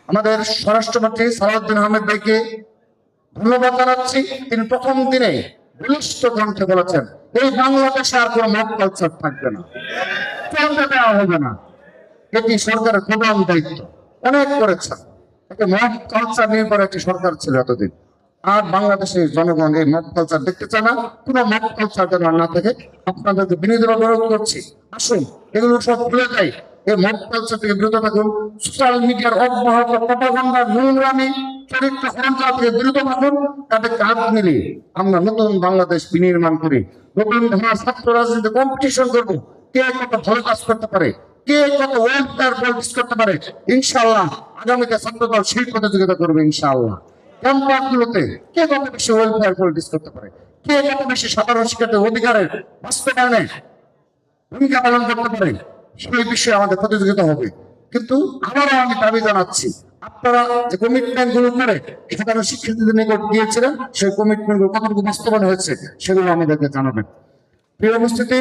আমাদের স্বরাষ্ট্রমন্ত্রী সালাউদ্দিন আহমেদ ভাইকে ধন্যবাদ জানাচ্ছি। তিনি প্রথম দিনে বলিষ্ঠ কণ্ঠে বলেছেন এই বাংলাদেশে আর কোনো মব কালচার থাকবে না, চলতে দেওয়া হবে না। এটি সরকারের প্রধান দায়িত্ব। অনেক করেছেন, একটা মব কালচার নির্ভর একটি সরকার ছিল এতদিন। আর বাংলাদেশের জনগণ এই মব কালচার দেখতে চায় না। কোনো মব কালচার যেন আর না থাকে, আপনাদেরকে বিনীতভাবে অনুরোধ করছি, আসুন এগুলো সব ভুলে যাই। এই মব কালচার থেকে বিরত থাকুন। সোশ্যাল মিডিয়ার অব্যাহত প্রপাগান্ডা, নোংরামি, চরিত্র হরণতা থেকে বিরত থাকুন। তাদের কাজ মিলিয়ে আমরা নতুন বাংলাদেশ বিনির্মাণ করি। নতুন ধারা ছাত্র রাজনীতি কম্পিটিশন করবো, কে কত ভালো কাজ করতে পারে, কে কত ওয়েলফেয়ার পলিটিক্স করতে পারে। ইনশাআল্লাহ আগামীতে ছাত্রদল সেই প্রতিযোগিতা করবে। ইনশাআল্লাহ ক্যাম্পাস গুলোতে কে কত বেশি ওয়েলফেয়ার পলিটিক্স করতে পারে, কে কত বেশি সাধারণ শিক্ষার্থীর অধিকারের বাস্তবায়নে ভূমিকা পালন করতে পারে, সেই বিষয়ে আমাদের প্রতিযোগিতা হবে। কিন্তু আবারও আমি দাবি জানাচ্ছি, আপনারা যে কমিটমেন্ট গুলো করে সাধারণ শিক্ষার্থীদের নিকট দিয়েছিলেন, সেই কমিটমেন্ট গুলো কতটুকু বাস্তবায়ন হয়েছে সেগুলো আমাদেরকে জানাবেন। প্রিয় উপস্থিতি,